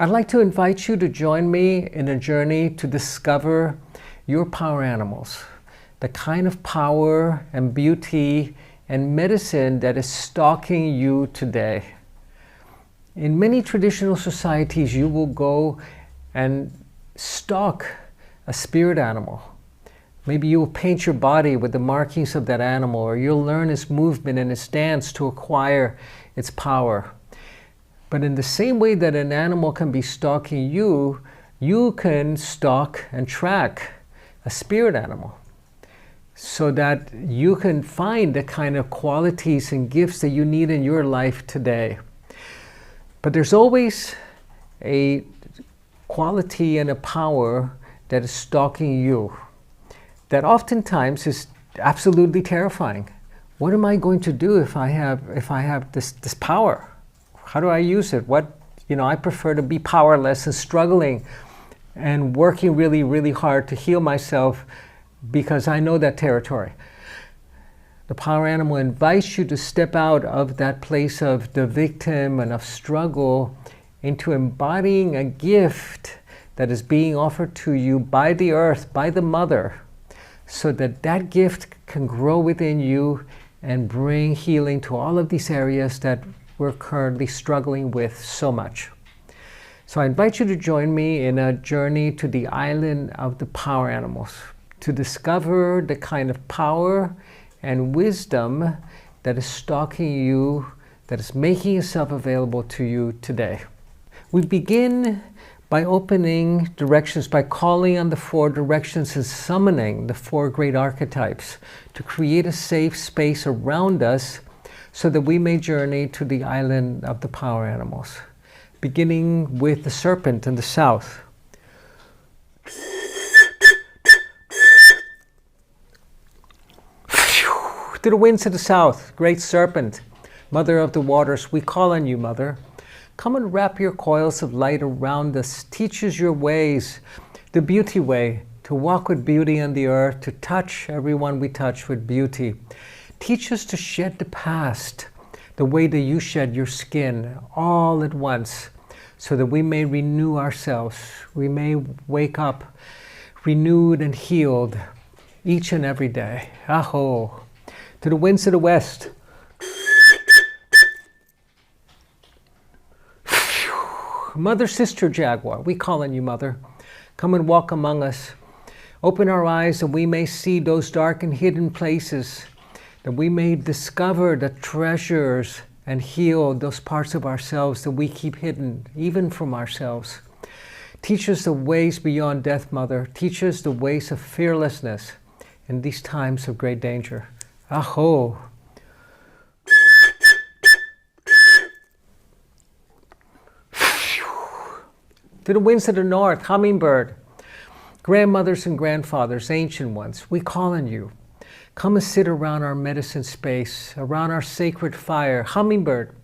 I'd like to invite you to join me in a journey to discover your power animals, the kind of power and beauty and medicine that is stalking you today. In many traditional societies, you will go and stalk a spirit animal. Maybe you will paint your body with the markings of that animal, or you'll learn its movement and its dance to acquire its power. But in the same way that an animal can be stalking you, you can stalk and track a spirit animal so that you can find the kind of qualities and gifts that you need in your life today. But there's always a quality and a power that is stalking you that oftentimes is absolutely terrifying. What am I going to do if I have this power? How do I use it? I prefer to be powerless and struggling and working really, really hard to heal myself because I know that territory. The power animal invites you to step out of that place of the victim and of struggle into embodying a gift that is being offered to you by the earth, by the mother, so that that gift can grow within you and bring healing to all of these areas that we're currently struggling with so much. So I invite you to join me in a journey to the island of the power animals, to discover the kind of power and wisdom that is stalking you, that is making itself available to you today. We begin by opening directions, by calling on the four directions and summoning the four great archetypes to create a safe space around us so that we may journey to the island of the power animals, beginning with the serpent in the south. To the winds of the south, great serpent, mother of the waters, we call on you, mother. Come and wrap your coils of light around us. Teach us your ways, the beauty way, to walk with beauty on the earth, to touch everyone we touch with beauty. Teach us to shed the past, the way that you shed your skin, all at once, so that we may renew ourselves. We may wake up renewed and healed each and every day. Aho. To the winds of the west. Mother, sister, jaguar, we call on you, mother. Come and walk among us. Open our eyes that we may see those dark and hidden places, that we may discover the treasures and heal those parts of ourselves that we keep hidden, even from ourselves. Teach us the ways beyond death, mother. Teach us the ways of fearlessness in these times of great danger. Aho. To the winds of the north, hummingbird, grandmothers and grandfathers, ancient ones, we call on you. Come and sit around our medicine space, around our sacred fire. Hummingbird,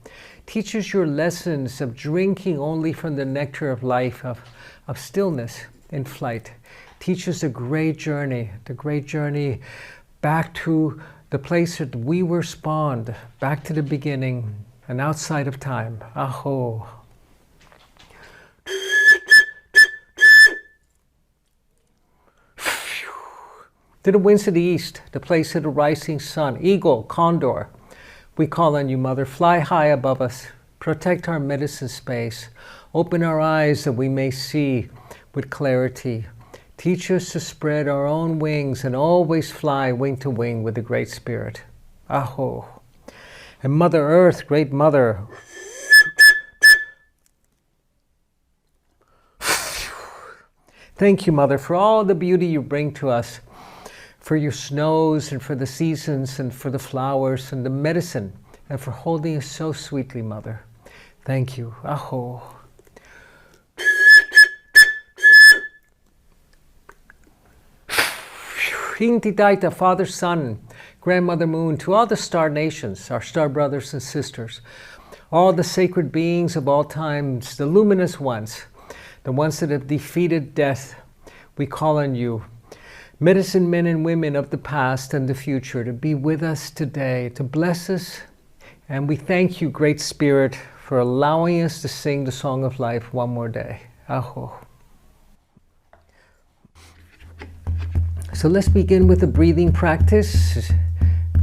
teach us your lessons of drinking only from the nectar of life, of stillness in flight. Teach us the great journey back to the place that we were spawned, back to the beginning and outside of time. Aho. To the winds of the east, the place of the rising sun, eagle, condor, we call on you, mother. Fly high above us, protect our medicine space, open our eyes that we may see with clarity. Teach us to spread our own wings and always fly wing to wing with the Great Spirit. Aho. And Mother Earth, great mother, thank you, mother, for all the beauty you bring to us, for your snows and for the seasons and for the flowers and the medicine, and for holding us so sweetly, mother. Thank you. Aho. Hintitaita, Father, Son, Grandmother Moon, to all the star nations, our star brothers and sisters, all the sacred beings of all times, the luminous ones, the ones that have defeated death, we call on you, medicine men and women of the past and the future, to be with us today, to bless us. And we thank you, Great Spirit, for allowing us to sing the song of life one more day. Aho. So let's begin with a breathing practice.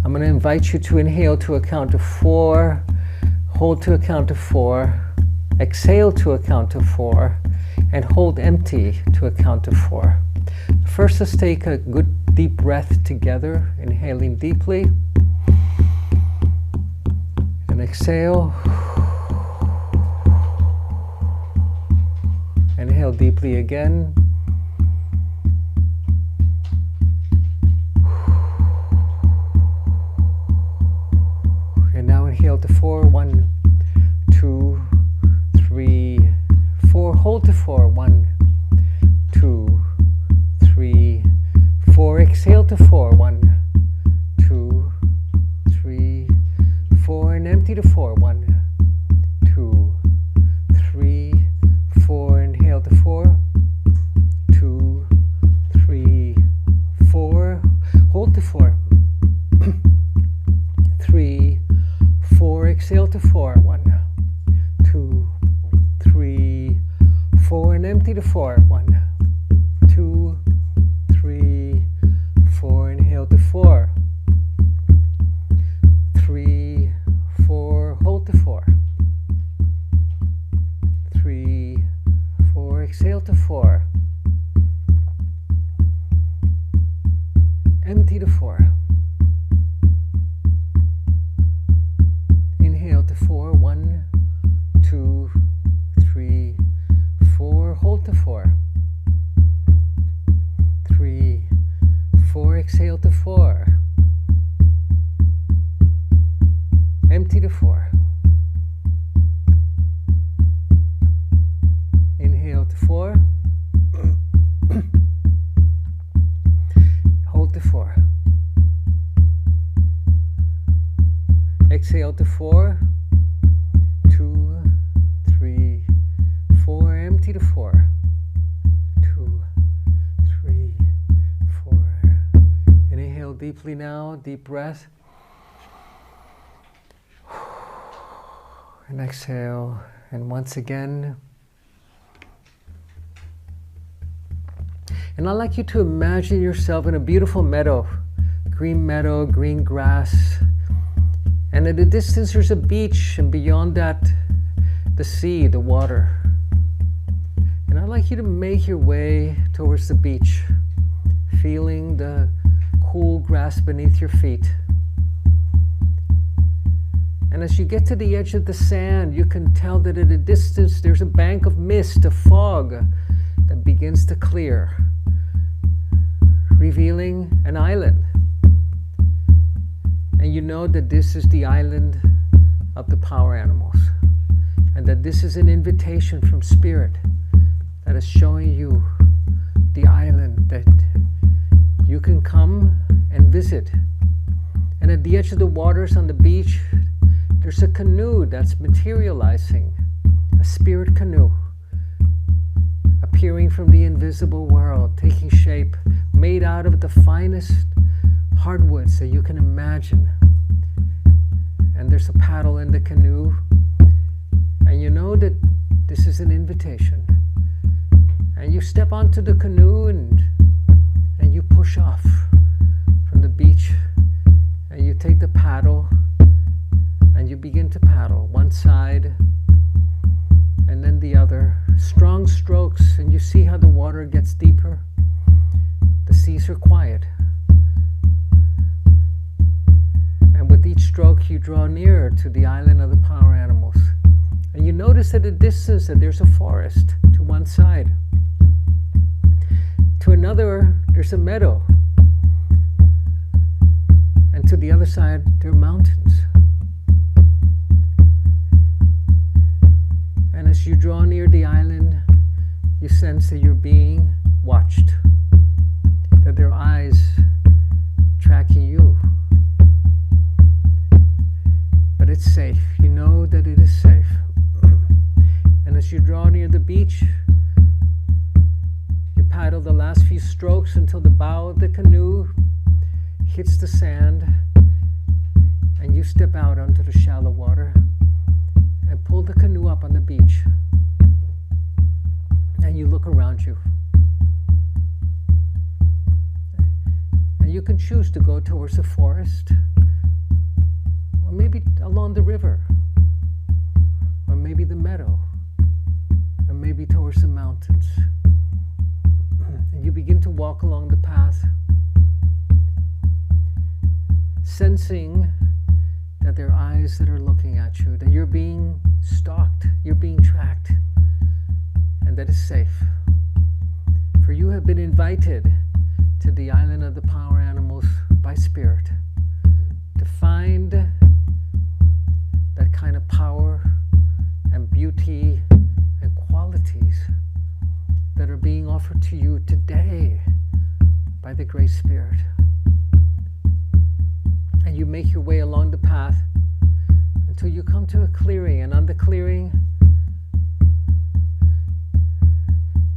I'm going to invite you to inhale to a count of 4, hold to a count of 4, exhale to a count of 4, and hold empty to a count of 4. First, let's take a good deep breath together, inhaling deeply, and exhale. Inhale deeply again. And now inhale to 4. 1, 2, 3, 4. Hold to 4. 1, 2, 3, 4. Exhale to 4. 1, 2, 3, 4. And empty to 4. 1, 2, 3, 4. Inhale to 4. 2, 3, 4. Hold to 4. 3, 4. Exhale to 4. 1, 2, 3, 4. And empty to 4. 1, 2, 3, 4. Inhale to 4. 3, 4. Hold to 4. 3, 4. Exhale to 4. Empty to 4. Inhale to 4. 1, 2, 3, 4. Hold to 4. 3, 4. Exhale to 4. Empty to 4. Inhale to 4. Hold to 4. Exhale to 4. 2, 3, 4. Empty to 4. 2, 3, 4. And inhale deeply now, deep breath. And exhale. And once again. And I'd like you to imagine yourself in a beautiful meadow, green grass. And at a distance there's a beach, and beyond that, the sea, the water. And I'd like you to make your way towards the beach, feeling the cool grass beneath your feet. And as you get to the edge of the sand, you can tell that at a distance there's a bank of mist, a fog that begins to clear, revealing an island. And you know that this is the island of the power animals, and that this is an invitation from Spirit that is showing you the island that you can come and visit. And at the edge of the waters on the beach, there's a canoe that's materializing, a spirit canoe, appearing from the invisible world, taking shape, made out of the finest hardwoods that you can imagine. And there's a paddle in the canoe, and you know that this is an invitation. And you step onto the canoe and you push off from the beach, and you take the paddle and you begin to paddle one side and then the other, strong strokes, and you see how the water gets deeper. The seas are quiet, and with each stroke you draw nearer to the island of the power animals. And you notice at a distance that there's a forest to one side. To another, there's a meadow. And to the other side, there are mountains. And as you draw near the island, you sense that you're being watched, that there are eyes tracking you. But it's safe. You know that it is safe. And as you draw near the beach, you paddle the last few strokes until the bow of the canoe hits the sand, and you step out onto the shallow water and pull the canoe up on the beach and you look around you. And you can choose to go towards the forest, or maybe along the river, or maybe the meadow, or maybe towards the mountains. And you begin to walk along the path, sensing that there are eyes that are looking at you, that you're being stalked, you're being tracked, and that is safe. For you have been invited to the island of the power animals by Spirit to find that kind of power and beauty and qualities that are being offered to you today by the Great Spirit. And you make your way along the path until you come to a clearing, and on the clearing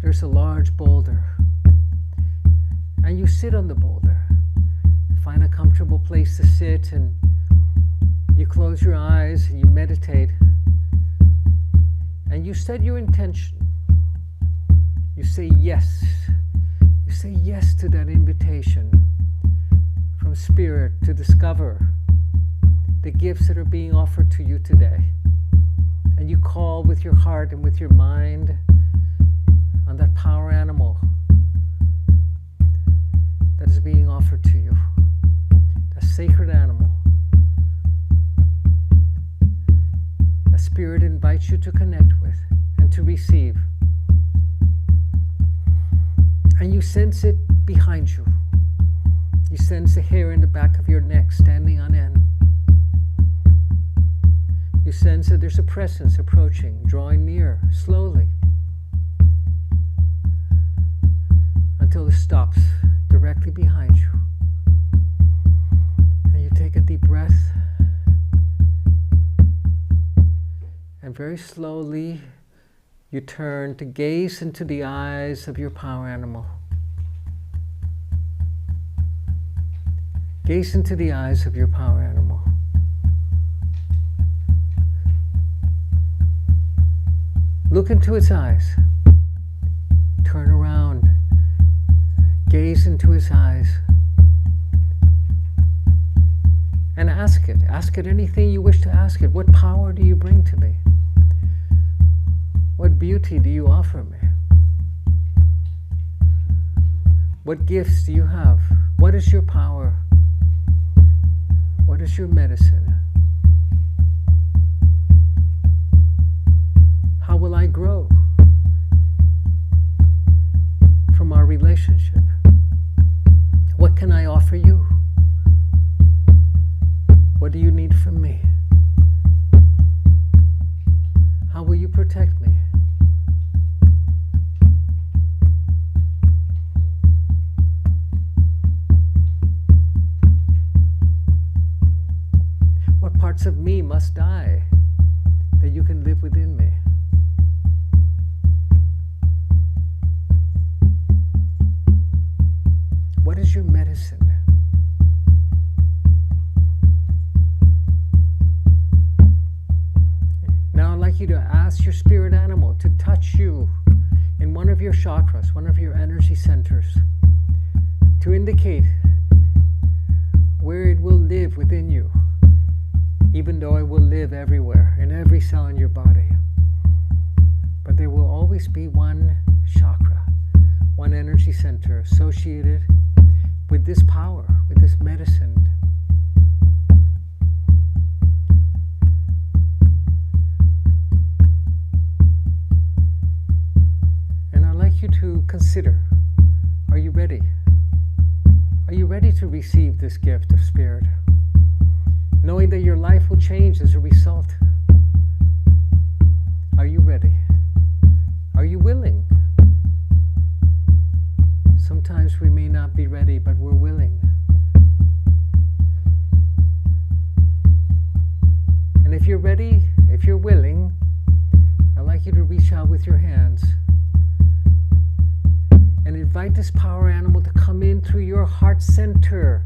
there's a large boulder, and you sit on the boulder, find a comfortable place to sit, and you close your eyes and you meditate, and you set your intention. You say yes. You say yes to that invitation from Spirit to discover the gifts that are being offered to you today. And you call with your heart and with your mind on that power animal that is being offered to you, that sacred animal. That Spirit invites you to connect with and to receive. And you sense it behind you. You sense the hair in the back of your neck standing on end. You sense that there's a presence approaching, drawing near, slowly, until it stops directly behind you. And you take a deep breath, and very slowly you turn to gaze into the eyes of your power animal. Gaze into the eyes of your power animal. Look into its eyes. Turn around. Gaze into its eyes. And ask it. Ask it anything you wish to ask it. What power do you bring to me? What beauty do you offer me? What gifts do you have? What is your power? What is your medicine? How will I grow from our relationship? What can I offer you? What do you need from me? How will you protect me? What parts of me must die that you can live within me? What is your medicine? Now I'd like you to ask your spirit animal to touch you in one of your chakras, one of your energy centers, to indicate where it will live within you, even though it will live everywhere, in every cell in your body. But there will always be one chakra, one energy center associated with this power, with this medicine. And I'd like you to consider, are you ready? Are you ready to receive this gift of Spirit? Knowing that your life will change as a result. Are you ready? Are you willing? Sometimes we may not be ready, but we're willing. And if you're ready, if you're willing, I'd like you to reach out with your hands and invite this power animal to come in through your heart center.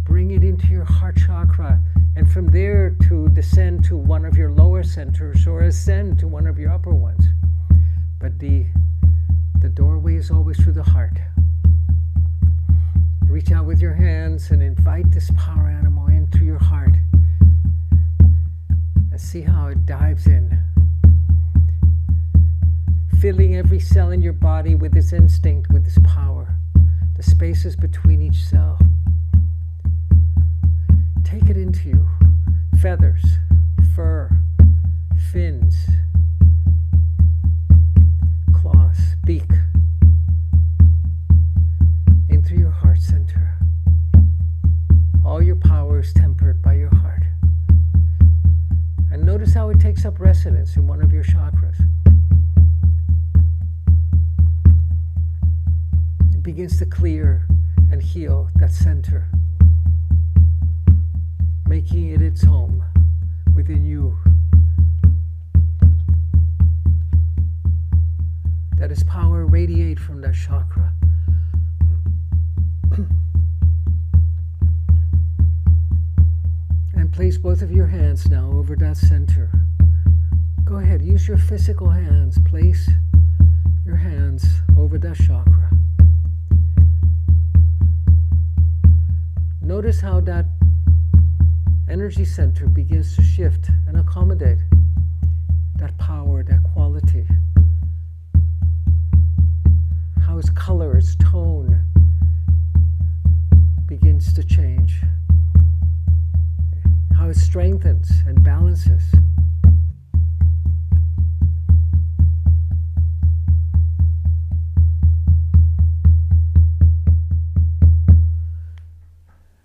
Bring it into your heart chakra and from there to descend to one of your lower centers or ascend to one of your upper ones. But the doorway is always through the heart. Reach out with your hands and invite this power animal into your heart. And see how it dives in, filling every cell in your body with its instinct, with its power, the spaces between each cell. Take it into you. Feathers, fur, fins, claws, beak, into your heart center. All your power is tempered by your heart. And notice how it takes up residence in one of your chakras. It begins to clear and heal that center, making it its home within you. That its power radiate from that chakra. And place both of your hands now over that center. Go ahead, use your physical hands. Place your hands over that chakra. Notice how that energy center begins to shift and accommodate that power, that quality. How its color, its tone begins to change. How it strengthens and balances.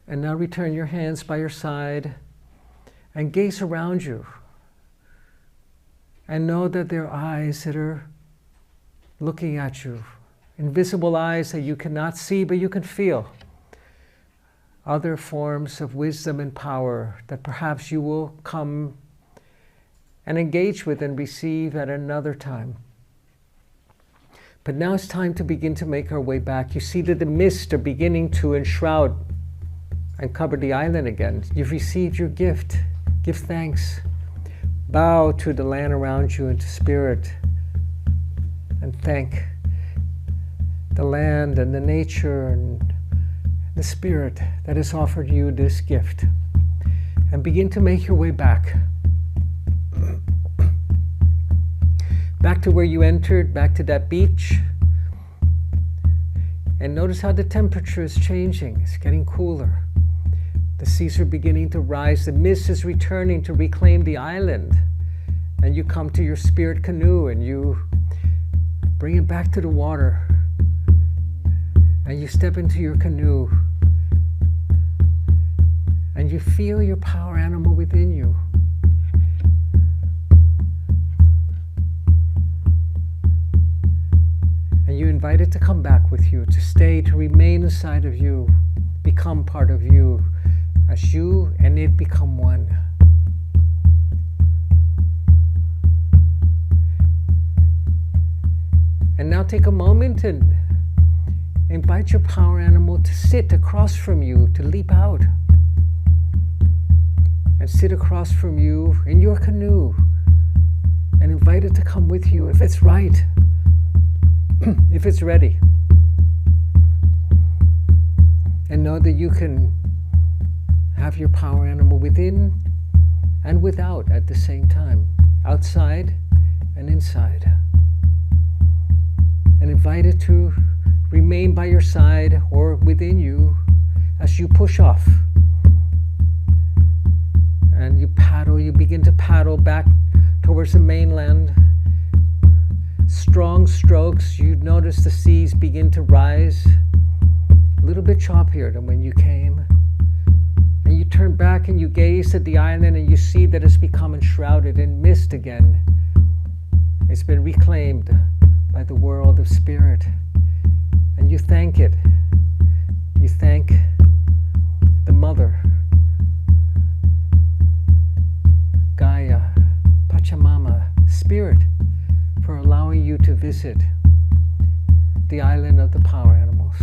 And now return your hands by your side and gaze around you. And know that there are eyes that are looking at you. Invisible eyes that you cannot see, but you can feel. Other forms of wisdom and power that perhaps you will come and engage with and receive at another time. But now it's time to begin to make our way back. You see that the mists are beginning to enshroud and cover the island again. You've received your gift. Give thanks. Bow to the land around you and to spirit. And thank the land and the nature and the spirit that has offered you this gift. And begin to make your way back. Back to where you entered, back to that beach. And notice how the temperature is changing. It's getting cooler. The seas are beginning to rise. The mist is returning to reclaim the island. And you come to your spirit canoe and you bring it back to the water. And you step into your canoe. And you feel your power animal within you. And you invite it to come back with you, to stay, to remain inside of you, become part of you, as you and it become one. And now take a moment and invite your power animal to sit across from you, to leap out. And sit across from you in your canoe. And invite it to come with you if it's right, if it's ready. And know that you can have your power animal within and without at the same time, outside and inside. And invite it to remain by your side or within you as you push off. And you begin to paddle back towards the mainland. Strong strokes, you notice the seas begin to rise, a little bit choppier than when you came. And you turn back and you gaze at the island and you see that it's become enshrouded in mist again. It's been reclaimed by the world of spirit. And you thank it. You thank the mother, Gaia, Pachamama, Spirit, for allowing you to visit the island of the power animals.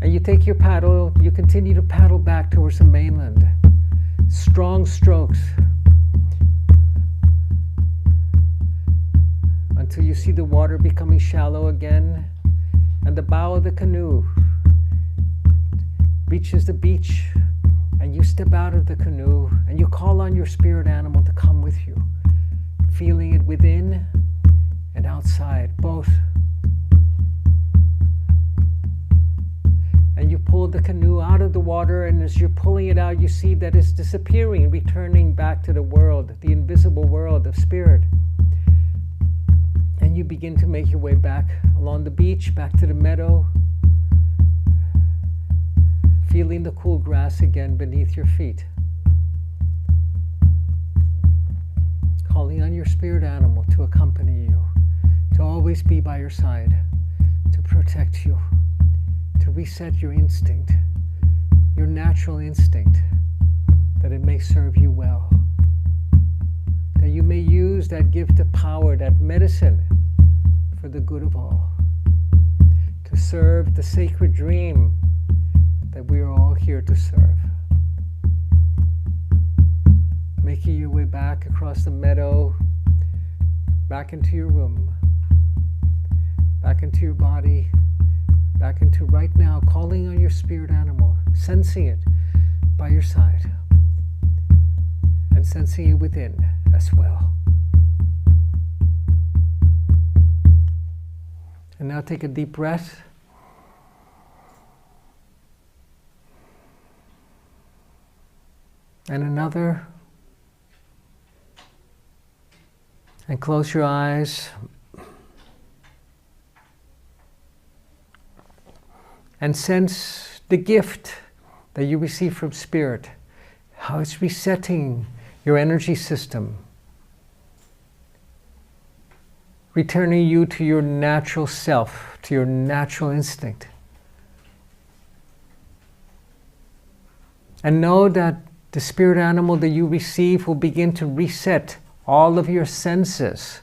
And you take your paddle, you continue to paddle back towards the mainland. Strong strokes. Until you see the water becoming shallow again, and the bow of the canoe reaches the beach, and you step out of the canoe, and you call on your spirit animal to come with you, feeling it within and outside, both. And you pull the canoe out of the water, and as you're pulling it out, you see that it's disappearing, returning back to the world, the invisible world of spirit. And you begin to make your way back along the beach, back to the meadow, feeling the cool grass again beneath your feet. Calling on your spirit animal to accompany you, to always be by your side, to protect you, to reset your instinct, your natural instinct, that it may serve you well, that you may use that gift of power, that medicine, for the good of all, to serve the sacred dream that we are all here to serve. Making your way back across the meadow, back into your room, back into your body, back into right now, calling on your spirit animal, sensing it by your side, and sensing it within as well. And now take a deep breath. And another. And close your eyes. And sense the gift that you receive from Spirit, how it's resetting your energy system, returning you to your natural self, to your natural instinct. And know that the spirit animal that you receive will begin to reset all of your senses,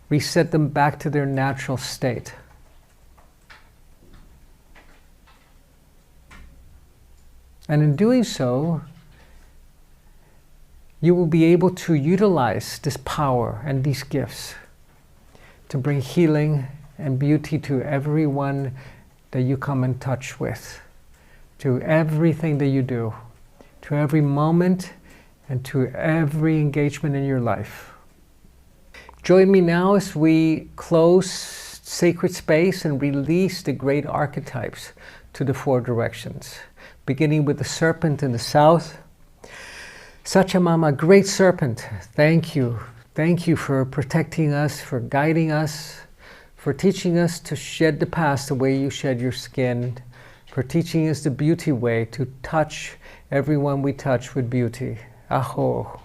reset them back to their natural state. And in doing so, you will be able to utilize this power and these gifts to bring healing and beauty to everyone that you come in touch with, to everything that you do, to every moment, and to every engagement in your life. Join me now as we close sacred space and release the great archetypes to the four directions, beginning with the serpent in the south. Sachamama, great serpent, thank you. Thank you for protecting us, for guiding us, for teaching us to shed the past the way you shed your skin, for teaching us the beauty way to touch everyone we touch with beauty. Aho.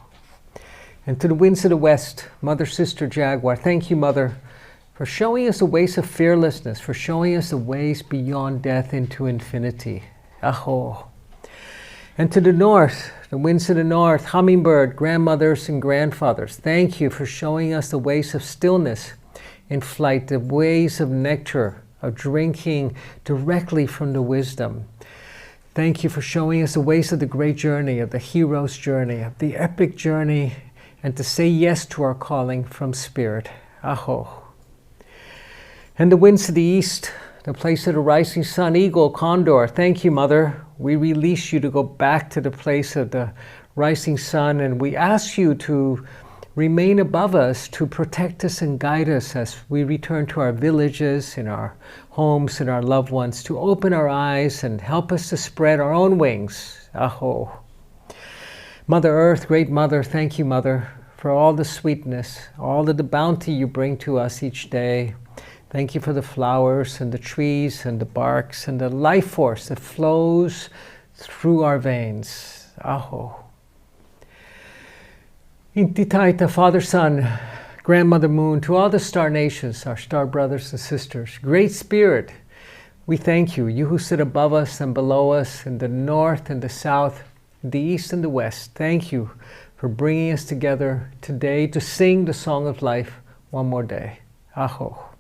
And to the winds of the west, Mother, Sister, Jaguar, thank you, Mother, for showing us the ways of fearlessness, for showing us the ways beyond death into infinity. Aho. And to the north, the winds of the north, hummingbird, grandmothers and grandfathers, thank you for showing us the ways of stillness in flight, the ways of nectar, of drinking directly from the wisdom. Thank you for showing us the ways of the great journey, of the hero's journey, of the epic journey, and to say yes to our calling from Spirit. Aho. And the winds of the east, the place of the rising sun, eagle, condor, thank you, Mother. We release you to go back to the place of the rising sun, and we ask you to remain above us, to protect us and guide us as we return to our villages, in our homes, and our loved ones, to open our eyes and help us to spread our own wings. Aho. Mother Earth, great Mother, thank you, Mother, for all the sweetness, all of the bounty you bring to us each day. Thank you for the flowers and the trees and the barks and the life force that flows through our veins. Aho. Intitaita, Father, Son, Grandmother Moon, to all the star nations, our star brothers and sisters, Great Spirit, we thank you, you who sit above us and below us in the north and the south, the east and the west. Thank you for bringing us together today to sing the song of life one more day. Aho.